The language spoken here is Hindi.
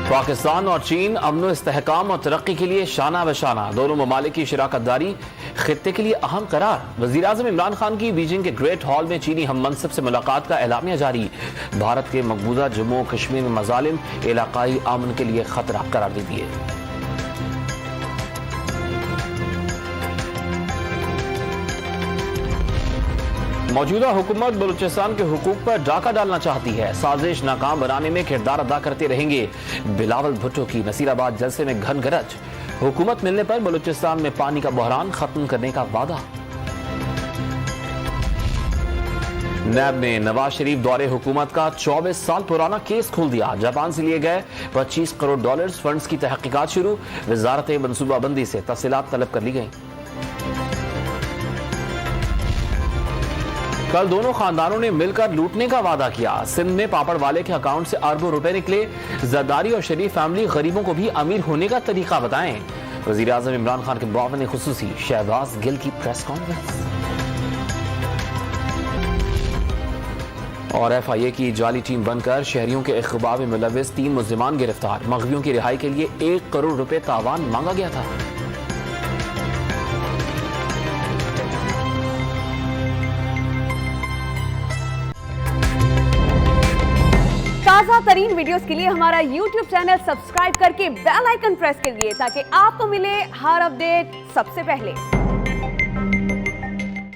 पाकिस्तान और चीन अमन इस्तेहकाम और तरक्की के लिए शाना बशाना, दोनों ममालिक की शराकतदारी खित्ते के लिए अहम करार। वज़ीर-ए-आज़म इमरान खान की बीजिंग के ग्रेट हॉल में चीनी हम मनसब से मुलाकात का एलामिया जारी। भारत के मकबूजा जम्मू कश्मीर में मजालिम इलाकाई अमन के लिए खतरा करार दे दिए। मौजूदा हुकूमत बलूचिस्तान के हुकूक पर डाका डालना चाहती है, साजिश नाकाम बनाने में किरदार अदा करते रहेंगे। बिलावल भुट्टो की नसीराबाद जलसे में घन गरज। हुकूमत मिलने पर बलूचिस्तान में पानी का बहरान खत्म करने का वादा। नैब ने नवाज शरीफ दौरे हुकूमत का 24 साल पुराना केस खोल दिया। जापान से लिए गए 25 करोड़ डॉलर्स फंड्स की तहकीकात शुरू। वजारत मनसूबाबंदी से तफसीलात तलब कर ली गई। कल दोनों खानदानों ने मिलकर लूटने का वादा किया। सिंध में पापड़ वाले के अकाउंट से अरबों रुपए निकले। जरदारी और शरीफ फैमिली गरीबों को भी अमीर होने का तरीका बताएं। वजीर आजम इमरान खान के मुआविन खुसूसी शहबाज गिल की प्रेस कॉन्फ्रेंस। और FIA की जाली टीम बनकर शहरियों के इख्तिबा में मुलव्विस 3 मुल्जिमान गिरफ्तार। मग़वियों की रिहाई के लिए 1 करोड़ रुपए तावान मांगा गया था। ताज़ा तरीन वीडियोस के लिए हमारा YouTube चैनल सब्सक्राइब करके बेल आइकन प्रेस करिए ताकि आपको मिले हर अपडेट सबसे पहले।